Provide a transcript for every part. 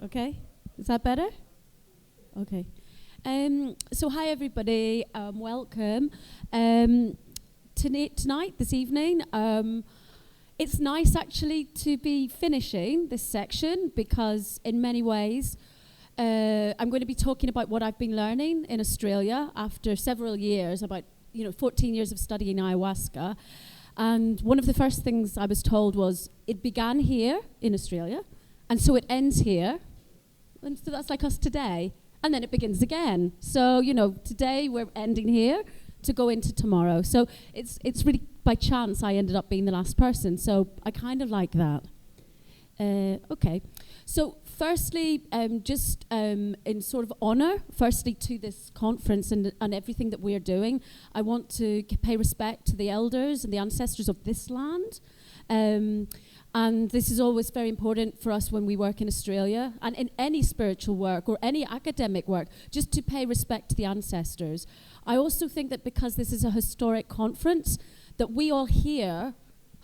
Okay, is that better? Okay. So hi everybody, welcome. Tonight, this evening, it's nice actually to be finishing this section because in many ways I'm going to be talking about what I've been learning in Australia after several years, about 14 years of studying ayahuasca. And one of the first things I was told was it began here in Australia, and so it ends here. And so that's like us today. And then it begins again. So, today we're ending here to go into tomorrow. So it's really by chance I ended up being the last person. So I kind of like that. Okay. So firstly, just in sort of honor, firstly to this conference and everything that we're doing, I want to pay respect to the elders and the ancestors of this land. And this is always very important for us when we work in Australia and in any spiritual work or any academic work, just to pay respect to the ancestors. I also think that because this is a historic conference, that we all here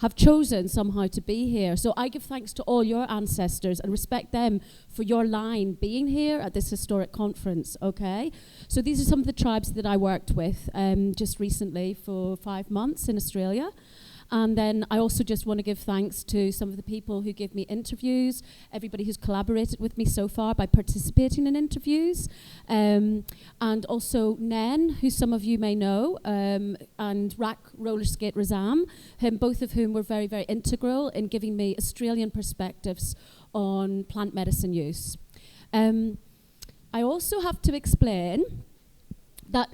have chosen somehow to be here. So I give thanks to all your ancestors and respect them for your line being here at this historic conference, okay? So these are some of the tribes that I worked with just recently for 5 months in Australia. And then I also just want to give thanks to some of the people who give me interviews, everybody who's collaborated with me so far by participating in interviews, and also Nen, who some of you may know, and Rak Roller Skate Razam, both of whom were very, very integral in giving me Australian perspectives on plant medicine use. I also have to explain that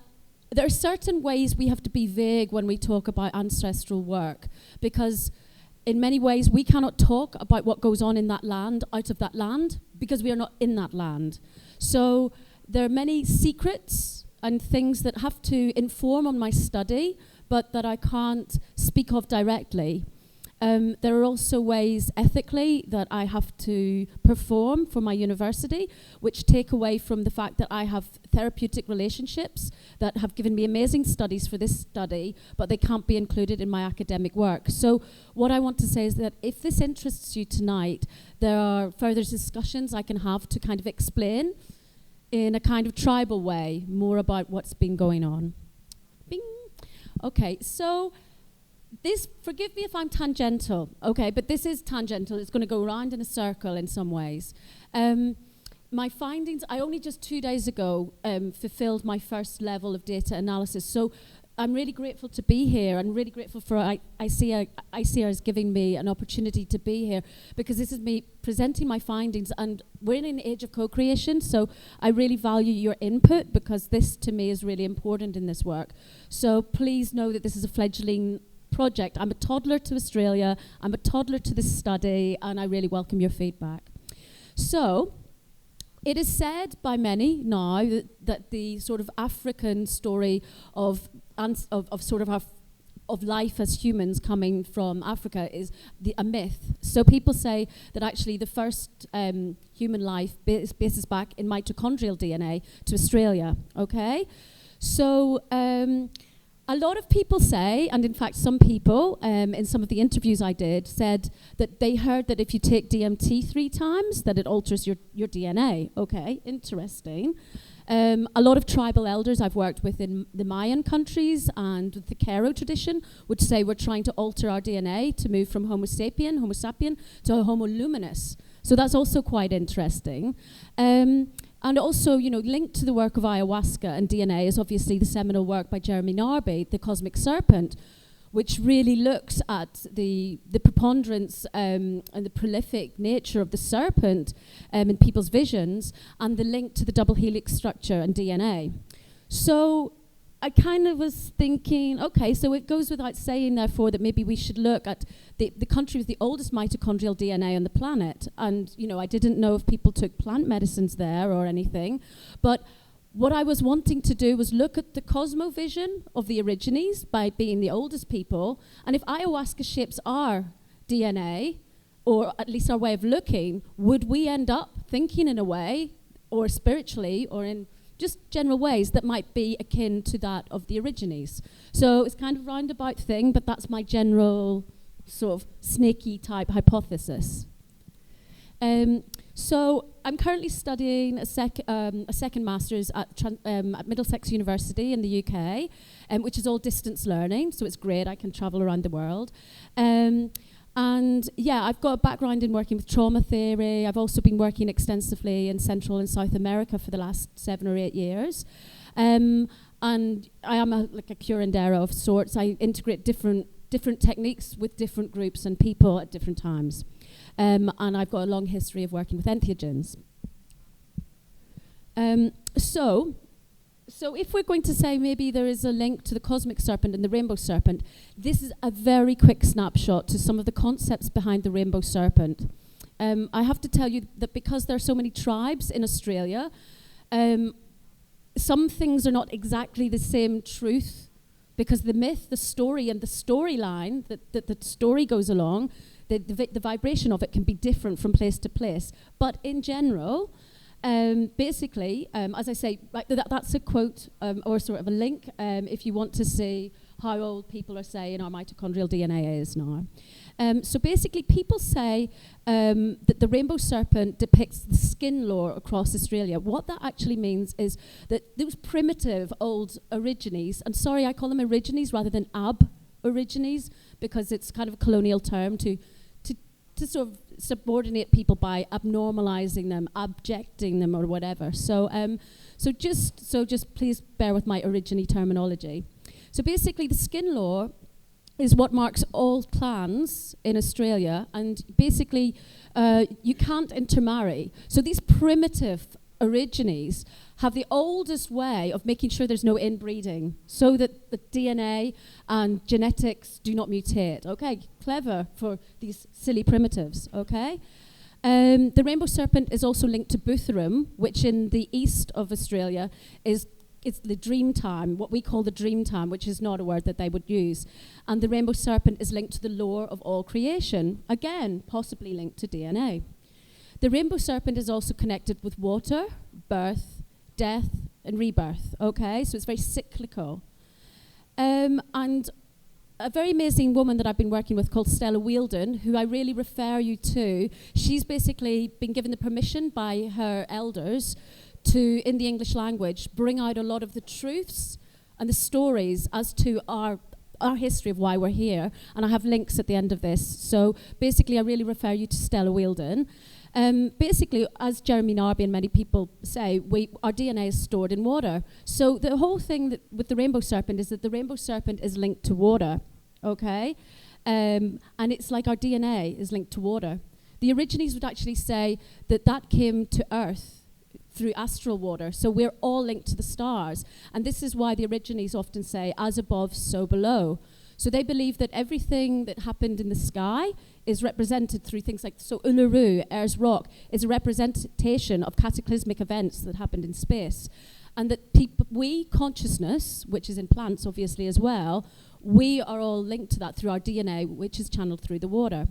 there are certain ways we have to be vague when we talk about ancestral work, because in many ways we cannot talk about what goes on in that land, out of that land, because we are not in that land. So there are many secrets and things that have to inform on my study, but that I can't speak of directly. There are also ways ethically that I have to perform for my university, which take away from the fact that I have therapeutic relationships that have given me amazing studies for this study, but they can't be included in my academic work. So what I want to say is that if this interests you tonight, there are further discussions I can have to kind of explain in a kind of tribal way more about what's been going on. Bing. Okay, so this, forgive me if I'm tangential, okay, but this is tangential. It's going to go around in a circle in some ways. My findings, I only just 2 days ago fulfilled my first level of data analysis. So I'm really grateful to be here and really grateful for ICR is giving me an opportunity to be here, because this is me presenting my findings, and we're in an age of co-creation, so I really value your input, because this to me is really important in this work. So please know that this is a fledgling project. I'm a toddler to Australia, I'm a toddler to this study, and I really welcome your feedback. So, it is said by many now that the sort of African story of life as humans coming from Africa is a myth. So people say that actually the first human life bases back in mitochondrial DNA to Australia, okay? So, a lot of people say, and in fact some people, in some of the interviews I did, said that they heard that if you take DMT 3 times, that it alters your DNA. Okay, interesting. A lot of tribal elders I've worked with in the Mayan countries and with the Karo tradition would say we're trying to alter our DNA to move from Homo sapien, to Homo luminous. So that's also quite interesting. And also, linked to the work of ayahuasca and DNA is obviously the seminal work by Jeremy Narby, The Cosmic Serpent, which really looks at the preponderance and the prolific nature of the serpent in people's visions, and the link to the double helix structure and DNA. So I kind of was thinking, okay, so it goes without saying, therefore, that maybe we should look at the country with the oldest mitochondrial DNA on the planet. And, I didn't know if people took plant medicines there or anything. But what I was wanting to do was look at the cosmovision of the Aborigines by being the oldest people. And if ayahuasca shapes our DNA, or at least our way of looking, would we end up thinking in a way, or spiritually, or in just general ways that might be akin to that of the Aborigines? So it's kind of a roundabout thing, but that's my general sort of snaky type hypothesis. So I'm currently studying a second master's at Middlesex University in the UK, which is all distance learning, so it's great. I can travel around the world. And yeah, I've got a background in working with trauma theory. I've also been working extensively in Central and South America for the last 7 or 8 years. And I am like a curandero of sorts. I integrate different techniques with different groups and people at different times. And I've got a long history of working with entheogens. So if we're going to say maybe there is a link to the cosmic serpent and the rainbow serpent, this is a very quick snapshot to some of the concepts behind the rainbow serpent. I have to tell you that because there are so many tribes in Australia, some things are not exactly the same truth, because the myth, the story, and the storyline that the story goes along, the vibration of it can be different from place to place. But in general, basically, as I say, that's a quote or sort of a link if you want to see how old people are saying our mitochondrial DNA is now. So basically, people say that the rainbow serpent depicts the skin lore across Australia. What that actually means is that those primitive old origines, and sorry, I call them origines rather than aborigines, because it's kind of a colonial term to sort of subordinate people by abnormalizing them, abjecting them, or whatever. So just please bear with my origine terminology. So basically, the skin lore is what marks all clans in Australia, and basically you can't intermarry. So these primitive origines have the oldest way of making sure there's no inbreeding, so that the DNA and genetics do not mutate. Okay, clever for these silly primitives, okay? The rainbow serpent is also linked to Butherum, which in the east of Australia it's the Dreamtime, what we call the Dreamtime, which is not a word that they would use. And the rainbow serpent is linked to the lore of all creation, again, possibly linked to DNA. The rainbow serpent is also connected with water, birth, death, and rebirth, okay? So it's very cyclical. And a very amazing woman that I've been working with called Stella Wheeldon, who I really refer you to, she's basically been given the permission by her elders to, in the English language, bring out a lot of the truths and the stories as to our history of why we're here. And I have links at the end of this. So basically, I really refer you to Stella Wheeldon. Basically, as Jeremy Narby and many people say, our DNA is stored in water. So the whole thing with the rainbow serpent is that the rainbow serpent is linked to water, okay? And it's like our DNA is linked to water. The origines would actually say that came to Earth through astral water. So we're all linked to the stars. And this is why the origines often say, as above, so below. So they believe that everything that happened in the sky is represented through things like, so ʼloreʼ, Ayers Rock, is a representation of cataclysmic events that happened in space. And that we, consciousness, which is in plants obviously as well, we are all linked to that through our DNA, which is channeled through the water.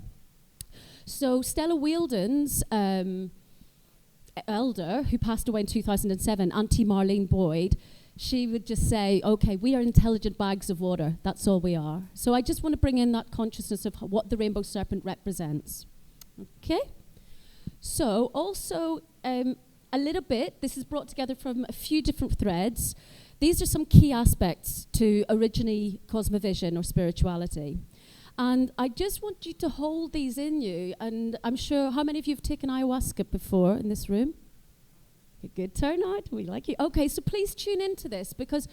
So Stella Wheeldon's elder, who passed away in 2007, Auntie Marlene Boyd, she would just say, okay, we are intelligent bags of water. That's all we are. So I just want to bring in that consciousness of what the rainbow serpent represents. Okay? So also, a little bit, this is brought together from a few different threads. These are some key aspects to origine cosmovision or spirituality. And I just want you to hold these in you. And I'm sure, how many of you have taken ayahuasca before in this room? A good turnout. We like you. Okay, so please tune into this, because,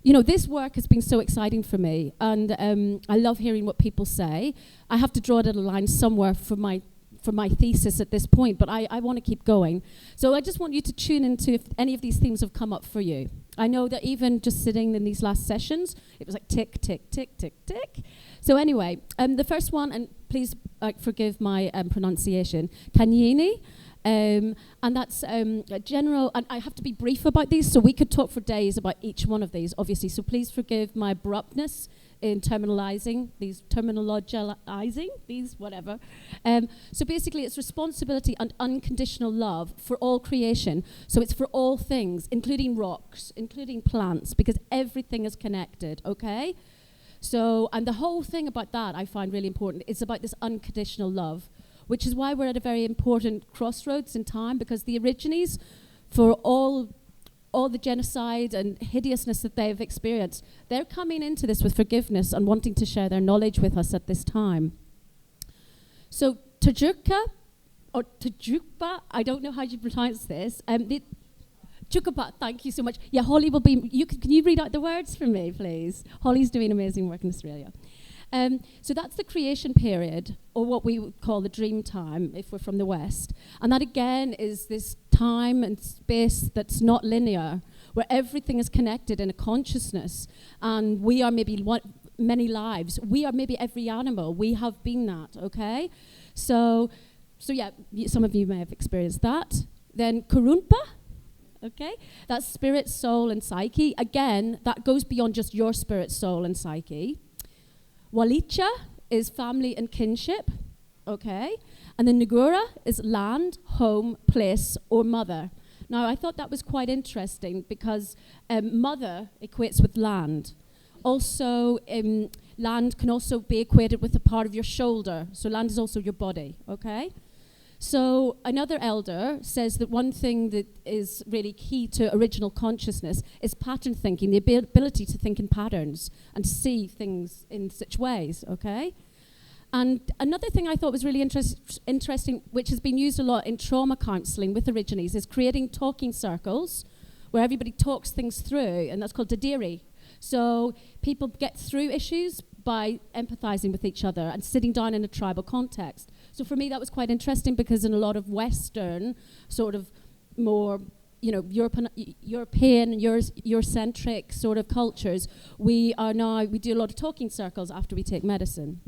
you know, this work has been so exciting for me. And I love hearing what people say. I have to draw a little line somewhere for my thesis at this point, but I want to keep going. So I just want you to tune into if any of these themes have come up for you. I know that even just sitting in these last sessions, it was like tick, tick, tick, tick, tick. So anyway, the first one, and please forgive my pronunciation, Kanyini. And that's a general, and I have to be brief about these, so we could talk for days about each one of these, obviously. So please forgive my abruptness in terminologizing these, whatever. So basically, it's responsibility and unconditional love for all creation. So it's for all things, including rocks, including plants, because everything is connected, okay? So, and the whole thing about that I find really important. It's about this unconditional love. which is why we're at a very important crossroads in time, because the Aborigines, for all the genocide and hideousness that they've experienced, they're coming into this with forgiveness and wanting to share their knowledge with us at this time. So Tjukrrpa, or Tjukrrpa, I don't know how you pronounce this. Tjukrrpa, thank you so much. Yeah, Holly will be, can you read out the words for me, please? Holly's doing amazing work in Australia. So that's the creation period, or what we would call the Dreamtime, if we're from the West. And that again is this time and space that's not linear, where everything is connected in a consciousness. And we are maybe many lives. We are maybe every animal. We have been that, okay? So yeah, some of you may have experienced that. Then Kururipa, okay? That's spirit, soul, and psyche. Again, that goes beyond just your spirit, soul, and psyche. Walytja is family and kinship, okay? And then Ngura is land, home, place, or mother. Now, I thought that was quite interesting because mother equates with land. Also, land can also be equated with a part of your shoulder. So land is also your body, okay? So another elder says that one thing that is really key to original consciousness is pattern thinking, the ability to think in patterns and see things in such ways, okay? And another thing I thought was really interesting, which has been used a lot in trauma counselling with Aborigines, is creating talking circles where everybody talks things through, and that's called Dadiri. So people get through issues by empathising with each other and sitting down in a tribal context. So for me, that was quite interesting because in a lot of Western, sort of more, European, Eurocentric sort of cultures, we do a lot of talking circles after we take medicine.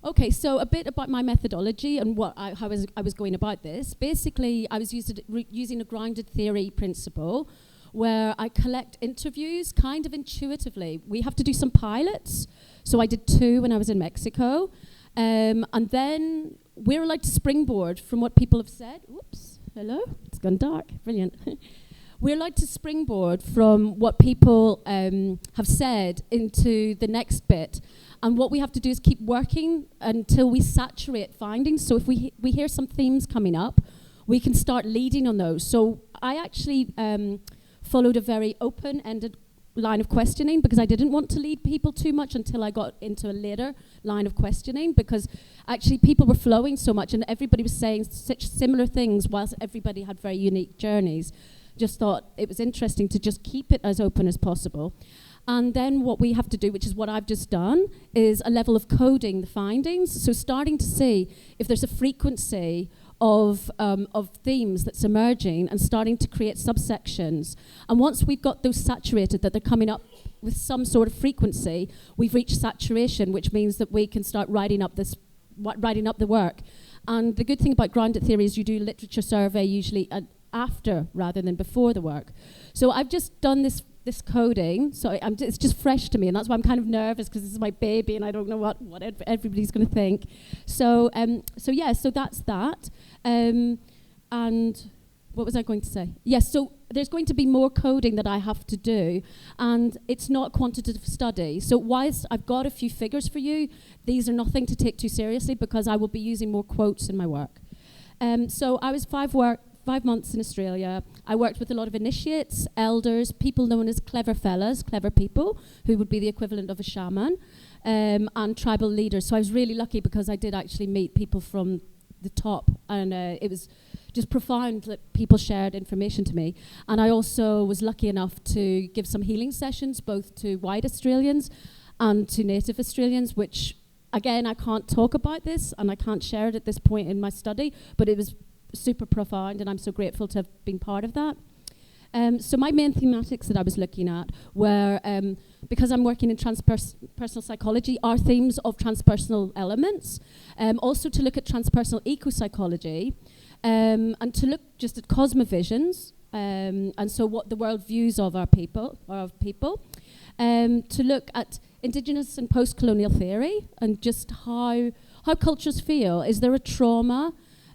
Okay, so a bit about my methodology and how I was going about this. Basically, I was using a grounded theory principle where I collect interviews kind of intuitively. We have to do some pilots. So I did 2 when I was in Mexico. And then we're allowed to springboard from what people have said. Oops, hello, it's gone dark, brilliant. We're allowed to springboard from what people have said into the next bit. And what we have to do is keep working until we saturate findings. So if we hear some themes coming up, we can start leading on those. So I actually followed a very open-ended line of questioning because I didn't want to lead people too much until I got into a later line of questioning, because actually people were flowing so much and everybody was saying such similar things whilst everybody had very unique journeys. Just thought it was interesting to just keep it as open as possible. And then what we have to do, which is what I've just done, is a level of coding the findings. So starting to see if there's a frequency of themes that's emerging and starting to create subsections. And once we've got those saturated, that they're coming up with some sort of frequency, we've reached saturation, which means that we can start writing up the work. And the good thing about grounded theory is you do literature survey usually after rather than before the work. So I've just done this coding, so it's just fresh to me, and that's why I'm kind of nervous, because this is my baby and I don't know what everybody's going to think. So that's that. And what was I going to say? Yes, so there's going to be more coding that I have to do, and it's not a quantitative study. So whilst I've got a few figures for you, these are nothing to take too seriously because I will be using more quotes in my work. So I was 5 months in Australia. I worked with a lot of initiates, elders, people known as clever fellas, clever people, who would be the equivalent of a shaman, and tribal leaders. So I was really lucky because I did actually meet people from the top, and it was just profound that people shared information to me. And I also was lucky enough to give some healing sessions, both to white Australians and to Native Australians, which, again, I can't talk about this, and I can't share it at this point in my study, but it was super profound, and I'm so grateful to have been part of that. So my main thematics that I was looking at were, because I'm working in transpersonal psychology, are themes of transpersonal elements, also to look at transpersonal ecopsychology, and to look just at cosmovisions, and so what the world views of our people, to look at Indigenous and post-colonial theory, and just how cultures feel. Is there a trauma?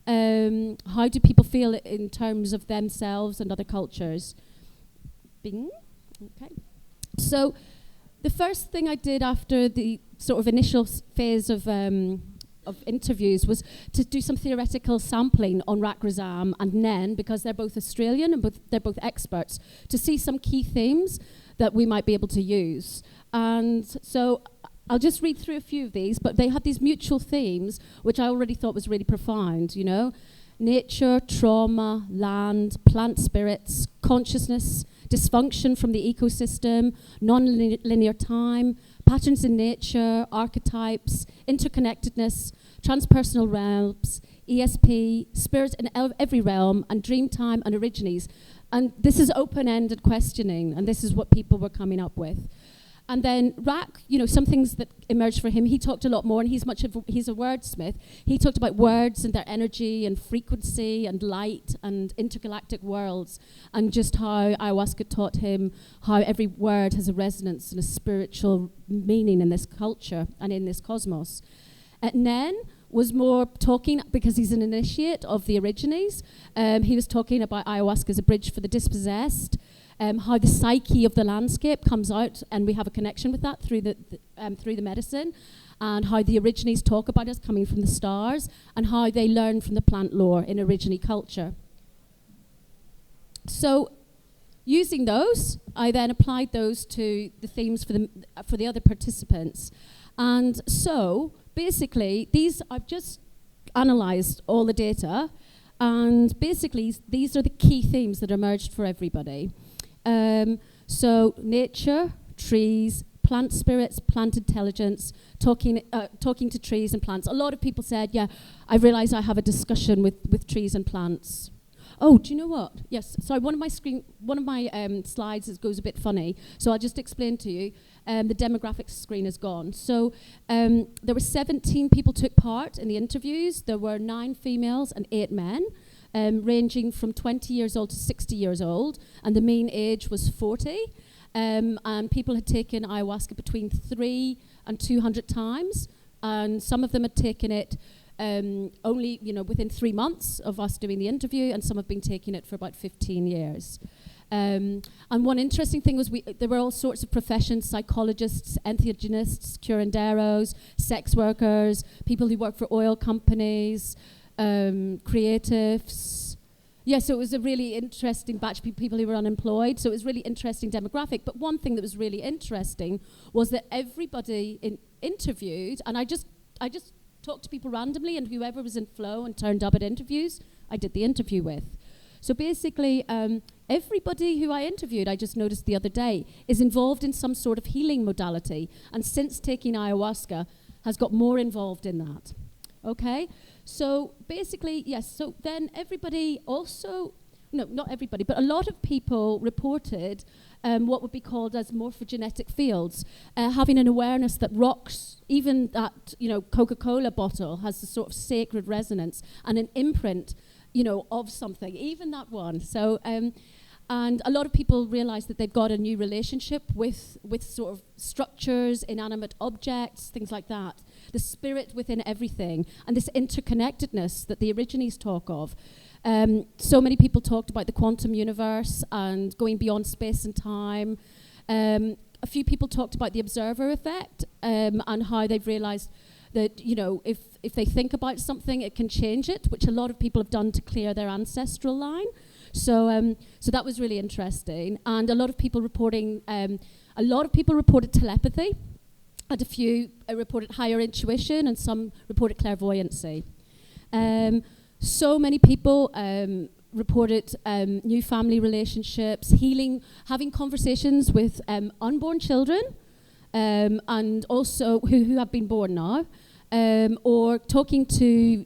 How do people feel in terms of themselves and other cultures? Bing. Okay. So the first thing I did after the sort of initial phase of of interviews was to do some theoretical sampling on Rakrazam and Nen, because they're both Australian and they're both experts, to see some key themes that we might be able to use. And so I'll just read through a few of these, but they had these mutual themes, which I already thought was really profound, you know. Nature, trauma, land, plant spirits, consciousness, dysfunction from the ecosystem, non-linear time, patterns in nature, archetypes, interconnectedness, transpersonal realms, ESP, spirit in every realm, and Dreamtime and origines. And this is open-ended questioning, and this is what people were coming up with. And then Rak, you know, some things that emerged for him, he talked a lot more, and he's a wordsmith. He talked about words and their energy and frequency and light and intergalactic worlds, and just how ayahuasca taught him how every word has a resonance and a spiritual meaning in this culture and in this cosmos. Nen was more talking, because he's an initiate of the origines, he was talking about ayahuasca as a bridge for the dispossessed, how the psyche of the landscape comes out, and we have a connection with that through the medicine, and how the origines talk about us coming from the stars, and how they learn from the plant lore in origine culture. So, using those, I then applied those to the themes for the other participants, and so basically I've just analysed all the data, and basically these are the key themes that emerged for everybody. So nature, trees, plant spirits, plant intelligence, talking to trees and plants. A lot of people said, yeah, I realise I have a discussion with trees and plants. Oh, do you know what? Yes, sorry, one of my slides goes a bit funny, so I'll just explain to you. The demographics screen is gone. So there were 17 people took part in the interviews. There were 9 females and 8 men. Ranging from 20 years old to 60 years old, and the mean age was 40. And people had taken ayahuasca between 3 and 200 times, and some of them had taken it only, you know, within 3 months of us doing the interview, and some have been taking it for about 15 years. And one interesting thing was there were all sorts of professions: psychologists, entheogenists, curanderos, sex workers, people who work for oil companies, creatives. Yeah, so it was a really interesting batch of people who were unemployed, so it was really interesting demographic. But one thing that was really interesting was that everybody interviewed, and I just talked to people randomly, and whoever was in flow and turned up at interviews, I did the interview with. So basically, everybody who I interviewed, I just noticed the other day, is involved in some sort of healing modality, and since taking ayahuasca, has got more involved in that. Okay? So basically, yes, so then everybody also, no, not everybody, but a lot of people reported what would be called as morphogenetic fields, having an awareness that rocks, even that, you know, Coca-Cola bottle has a sort of sacred resonance and an imprint, you know, of something, even that one. So, and a lot of people realize that they've got a new relationship with sort of structures, inanimate objects, things like that. The spirit within everything, and this interconnectedness that the origines talk of. So many people talked about the quantum universe and going beyond space and time. A few people talked about the observer effect, and how they've realized that, you know, if they think about something, it can change it, which a lot of people have done to clear their ancestral line. So that was really interesting, and a lot of people reported telepathy, and a few reported higher intuition, and some reported clairvoyancy. So many people reported new family relationships, healing, having conversations with unborn children, and also who have been born now, or talking to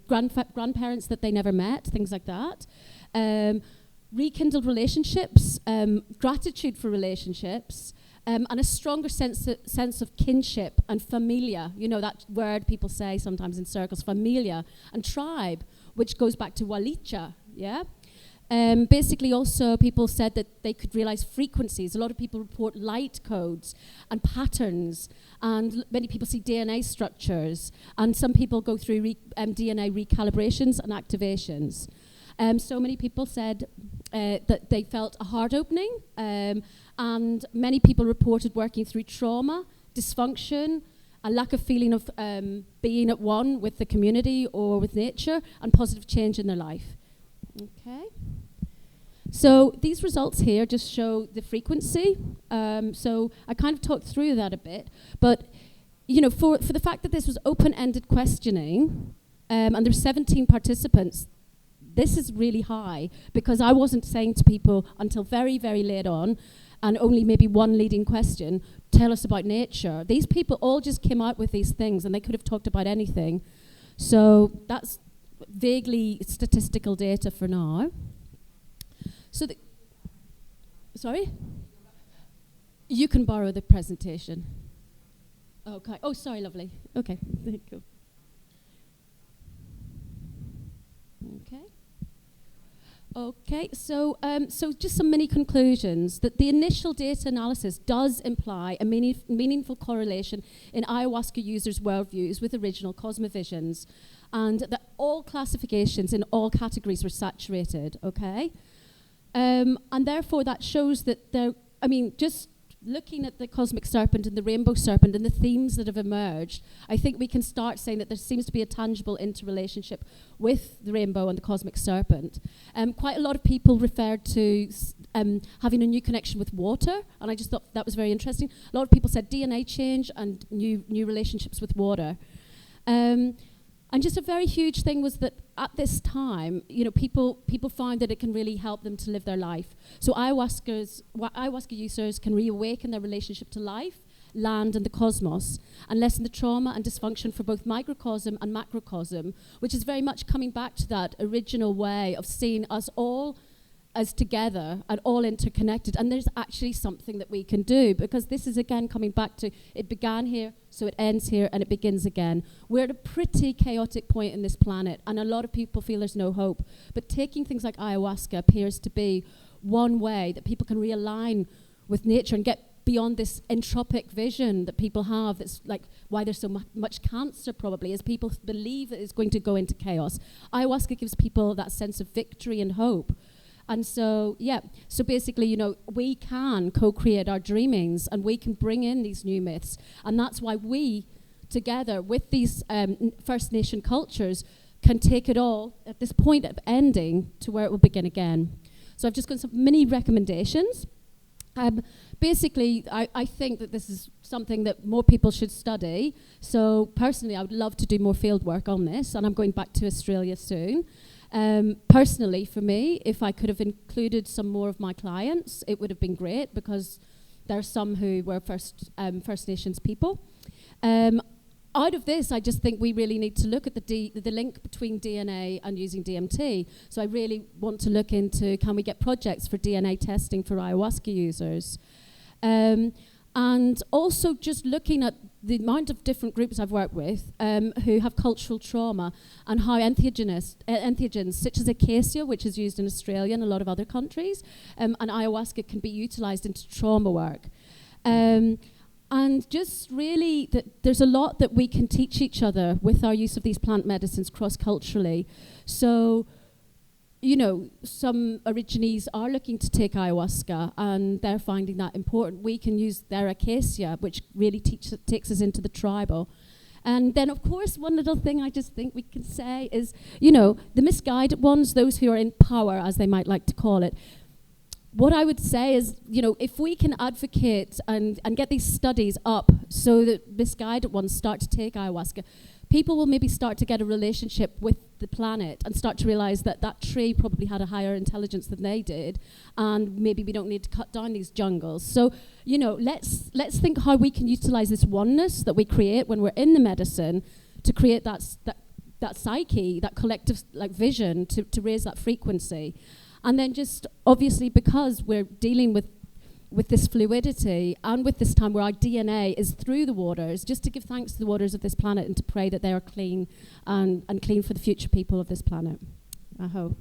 grandparents that they never met, things like that. Rekindled relationships, gratitude for relationships, and a stronger sense of kinship and familia. You know, that word people say sometimes in circles, familia, and tribe, which goes back to Walytja, yeah? Basically also people said that they could realize frequencies. A lot of people report light codes and patterns, and many people see DNA structures, and some people go through DNA recalibrations and activations. So many people said that they felt a heart opening, and many people reported working through trauma, dysfunction, a lack of feeling of being at one with the community or with nature, and positive change in their life. Okay. So these results here just show the frequency. So I kind of talked through that a bit, but you know, for the fact that this was open-ended questioning, and there's 17 participants, this is really high, because I wasn't saying to people until very, very late on, and only maybe one leading question, tell us about nature. These people all just came out with these things, and they could have talked about anything. So that's vaguely statistical data for now. So sorry? You can borrow the presentation. Okay. Oh, sorry, lovely. Okay. Cool. Okay. Okay, so just some mini conclusions. That the initial data analysis does imply a meaningful correlation in ayahuasca users' worldviews with original cosmovisions, and that all classifications in all categories were saturated, okay? And therefore that shows that just looking at the cosmic serpent and the rainbow serpent and the themes that have emerged, I think we can start saying that there seems to be a tangible interrelationship with the rainbow and the cosmic serpent. Quite a lot of people referred to having a new connection with water, and I just thought that was very interesting. A lot of people said DNA change and new relationships with water. And just a very huge thing was that at this time, you know, people find that it can really help them to live their life. So ayahuasca users can reawaken their relationship to life, land, and the cosmos, and lessen the trauma and dysfunction for both microcosm and macrocosm, which is very much coming back to that original way of seeing us all as together and all interconnected. And there's actually something that we can do, because this is again coming back to, it began here, so it ends here, and it begins again. We're at a pretty chaotic point in this planet, and a lot of people feel there's no hope. But taking things like ayahuasca appears to be one way that people can realign with nature and get beyond this entropic vision that people have. That's like why there's so much cancer, probably, is people believe that it's going to go into chaos. Ayahuasca gives people that sense of victory and hope. And so, so basically, you know, we can co-create our dreamings, and we can bring in these new myths. And that's why we, together with these First Nation cultures, can take it all at this point of ending to where it will begin again. So I've just got some mini recommendations. Basically, I think that this is something that more people should study. So personally, I would love to do more field work on this, and I'm going back to Australia soon. Personally, for me, if I could have included some more of my clients, it would have been great, because there are some who were First Nations people. Out of this, I just think we really need to look at the link between DNA and using DMT. So I really want to look into, can we get projects for DNA testing for ayahuasca users? And also just looking at the amount of different groups I've worked with who have cultural trauma, and how entheogens such as acacia, which is used in Australia and a lot of other countries, and ayahuasca can be utilized into trauma work. And just really that there's a lot that we can teach each other with our use of these plant medicines cross-culturally. So, you know, some Aborigines are looking to take ayahuasca, and they're finding that important. We can use their acacia, which really takes us into the tribal. And then, of course, one little thing I just think we can say is, you know, the misguided ones, those who are in power, as they might like to call it, what I would say is, you know, if we can advocate and get these studies up so that misguided ones start to take ayahuasca, people will maybe start to get a relationship with the planet and start to realize that that tree probably had a higher intelligence than they did, and maybe we don't need to cut down these jungles. So, you know, let's think how we can utilize this oneness that we create when we're in the medicine to create that psyche, that collective like vision to raise that frequency. And then just obviously, because we're dealing with this fluidity and with this time where our DNA is through the waters, just to give thanks to the waters of this planet and to pray that they are clean and clean for the future people of this planet. I hope.